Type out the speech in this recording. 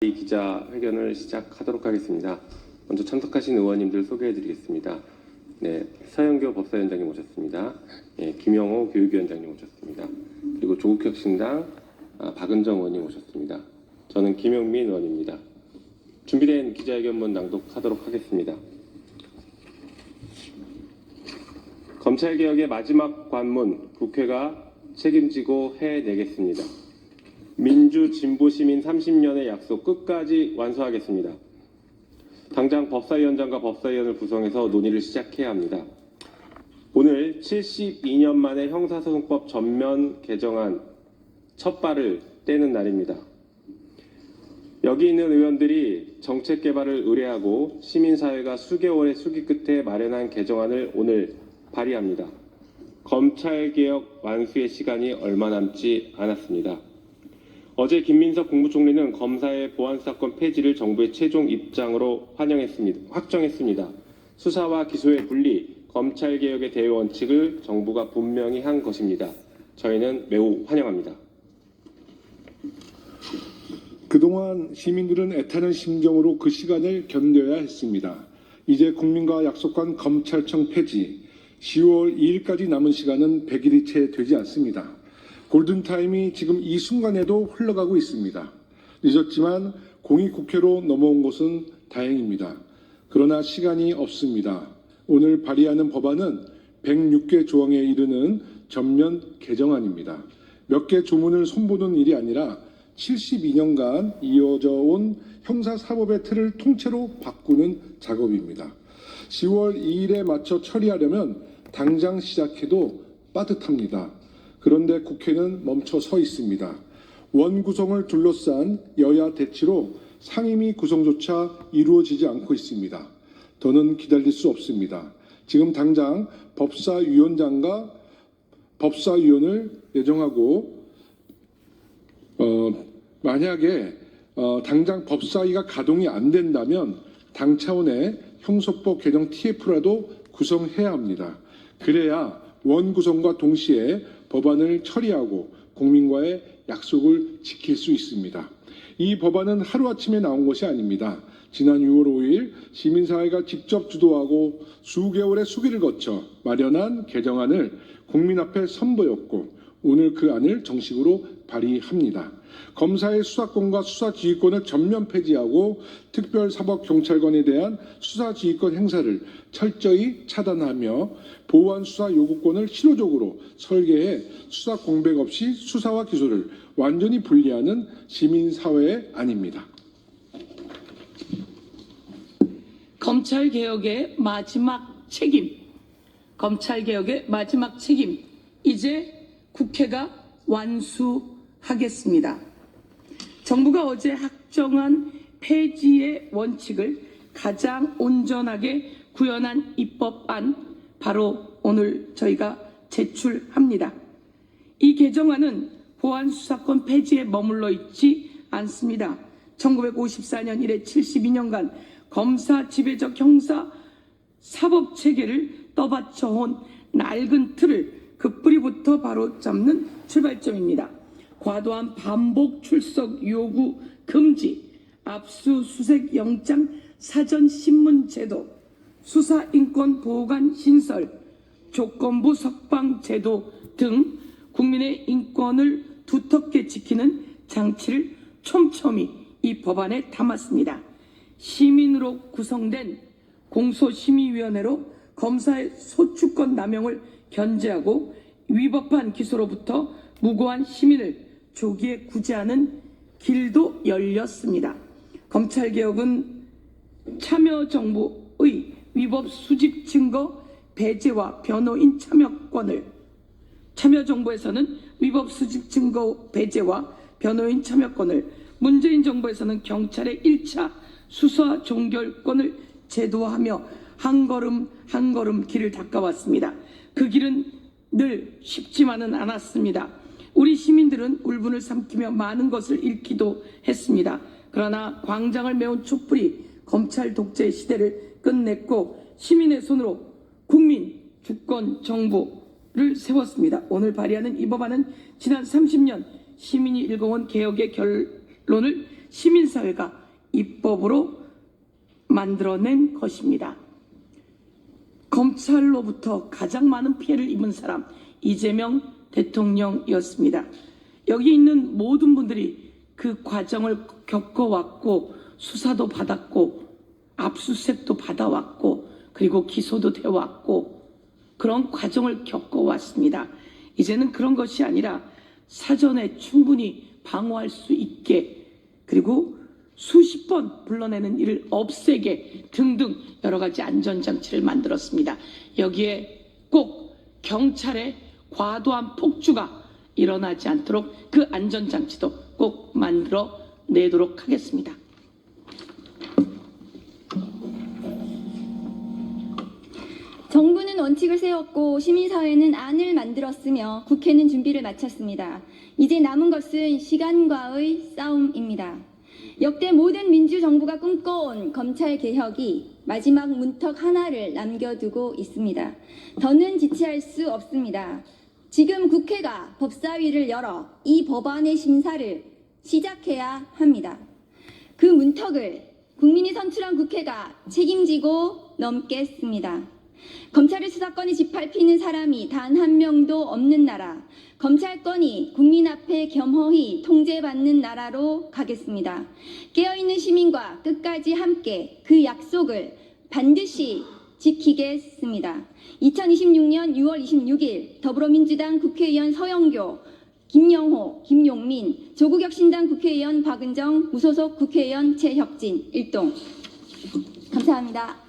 이 기자회견을 시작하도록 하겠습니다. 먼저 참석하신 의원님들 소개해드리겠습니다. 네, 서영교 법사위원장님 오셨습니다. 네, 김영호 교육위원장님 오셨습니다. 그리고 조국혁신당 박은정 의원님 오셨습니다. 저는 김용민 의원입니다. 준비된 기자회견문 낭독하도록 하겠습니다. 검찰개혁의 마지막 관문, 국회가 책임지고 해내겠습니다. 민주 진보 시민 30년의 약속 끝까지 완수하겠습니다. 당장 법사위원장과 법사위원을 구성해서 논의를 시작해야 합니다. 오늘 72년 만에 형사소송법 전면 개정안 첫 발을 떼는 날입니다. 여기 있는 의원들이 정책 개발을 의뢰하고 시민사회가 수개월의 수기 끝에 마련한 개정안을 오늘 발의합니다. 검찰개혁 완수의 시간이 얼마 남지 않았습니다. 어제 김민석 국무총리는 검사의 보안사건 폐지를 정부의 최종 입장으로 확정했습니다. 수사와 기소의 분리, 검찰개혁의 대외 원칙을 정부가 분명히 한 것입니다. 저희는 매우 환영합니다. 그동안 시민들은 애타는 심정으로 그 시간을 견뎌야 했습니다. 이제 국민과 약속한 검찰청 폐지, 10월 2일까지 남은 시간은 100일이 채 되지 않습니다. 골든타임이 지금 이 순간에도 흘러가고 있습니다. 늦었지만 공익국회로 넘어온 것은 다행입니다. 그러나 시간이 없습니다. 오늘 발의하는 법안은 106개 조항에 이르는 전면 개정안입니다. 몇 개 조문을 손보는 일이 아니라 72년간 이어져 온 형사사법의 틀을 통째로 바꾸는 작업입니다. 10월 2일에 맞춰 처리하려면 당장 시작해도 빠듯합니다. 그런데 국회는 멈춰 서 있습니다. 원구성을 둘러싼 여야 대치로 상임위 구성조차 이루어지지 않고 있습니다. 더는 기다릴 수 없습니다. 지금 당장 법사위원장과 법사위원을 예정하고 만약에 당장 법사위가 가동이 안 된다면 당 차원의 형사법 개정 TF라도 구성해야 합니다. 그래야 원구성과 동시에 법안을 처리하고 국민과의 약속을 지킬 수 있습니다. 이 법안은 하루아침에 나온 것이 아닙니다. 지난 6월 5일 시민사회가 직접 주도하고 수개월의 수기를 거쳐 마련한 개정안을 국민 앞에 선보였고 오늘 그 안을 정식으로 발의합니다. 검사의 수사권과 수사지휘권을 전면 폐지하고 특별사법경찰관에 대한 수사지휘권 행사를 철저히 차단하며 보완 수사 요구권을 실효적으로 설계해 수사 공백 없이 수사와 기소를 완전히 분리하는 시민사회의 안입니다. 검찰개혁의 마지막 책임, 검찰개혁의 마지막 책임, 이제 국회가 완수하겠습니다. 정부가 어제 확정한 폐지의 원칙을 가장 온전하게 구현한 입법안, 바로 오늘 저희가 제출합니다. 이 개정안은 보안수사권 폐지에 머물러 있지 않습니다. 1954년 이래 72년간 검사 지배적 형사 사법체계를 떠받쳐온 낡은 틀을 그 뿌리부터 바로 잡는 출발점입니다. 과도한 반복 출석 요구 금지, 압수수색 영장 사전 신문 제도, 수사인권 보호관 신설, 조건부 석방 제도 등 국민의 인권을 두텁게 지키는 장치를 촘촘히 이 법안에 담았습니다. 시민으로 구성된 공소심의위원회로 검사의 소추권 남용을 견제하고 위법한 기소로부터 무고한 시민을 조기에 구제하는 길도 열렸습니다. 검찰개혁은 참여정부의 위법 수집 증거 배제와 변호인 참여권을, 참여정부에서는 위법 수집 증거 배제와 변호인 참여권을, 문재인 정부에서는 경찰의 1차 수사 종결권을 제도화하며 한 걸음 한 걸음 길을 닦아왔습니다. 그 길은 늘 쉽지만은 않았습니다. 우리 시민들은 울분을 삼키며 많은 것을 잃기도 했습니다. 그러나 광장을 메운 촛불이 검찰 독재 시대를 끝냈고 시민의 손으로 국민 주권 정부를 세웠습니다. 오늘 발의하는 이 법안은 지난 30년 시민이 일궈온 개혁의 결론을 시민사회가 입법으로 만들어낸 것입니다. 검찰로부터 가장 많은 피해를 입은 사람 이재명 대통령이었습니다. 여기 있는 모든 분들이 그 과정을 겪어왔고 수사도 받았고 압수수색도 받아왔고 그리고 기소도 되어왔고 그런 과정을 겪어왔습니다. 이제는 그런 것이 아니라 사전에 충분히 방어할 수 있게 그리고 수십 번 불러내는 일을 없애게 등등 여러 가지 안전장치를 만들었습니다. 여기에 꼭 경찰의 과도한 폭주가 일어나지 않도록 그 안전장치도 꼭 만들어 내도록 하겠습니다. 정부는 원칙을 세웠고 시민사회는 안을 만들었으며 국회는 준비를 마쳤습니다. 이제 남은 것은 시간과의 싸움입니다. 역대 모든 민주정부가 꿈꿔온 검찰개혁이 마지막 문턱 하나를 남겨두고 있습니다. 더는 지체할 수 없습니다. 지금 국회가 법사위를 열어 이 법안의 심사를 시작해야 합니다. 그 문턱을 국민이 선출한 국회가 책임지고 넘겠습니다. 검찰의 수사권이 짓밟히는 사람이 단 한 명도 없는 나라, 검찰권이 국민 앞에 겸허히 통제받는 나라로 가겠습니다. 깨어있는 시민과 끝까지 함께 그 약속을 반드시 지키겠습니다. 2026년 6월 26일 더불어민주당 국회의원 서영교, 김영호, 김용민, 조국혁신당 국회의원 박은정, 무소속 국회의원 최혁진, 일동. 감사합니다.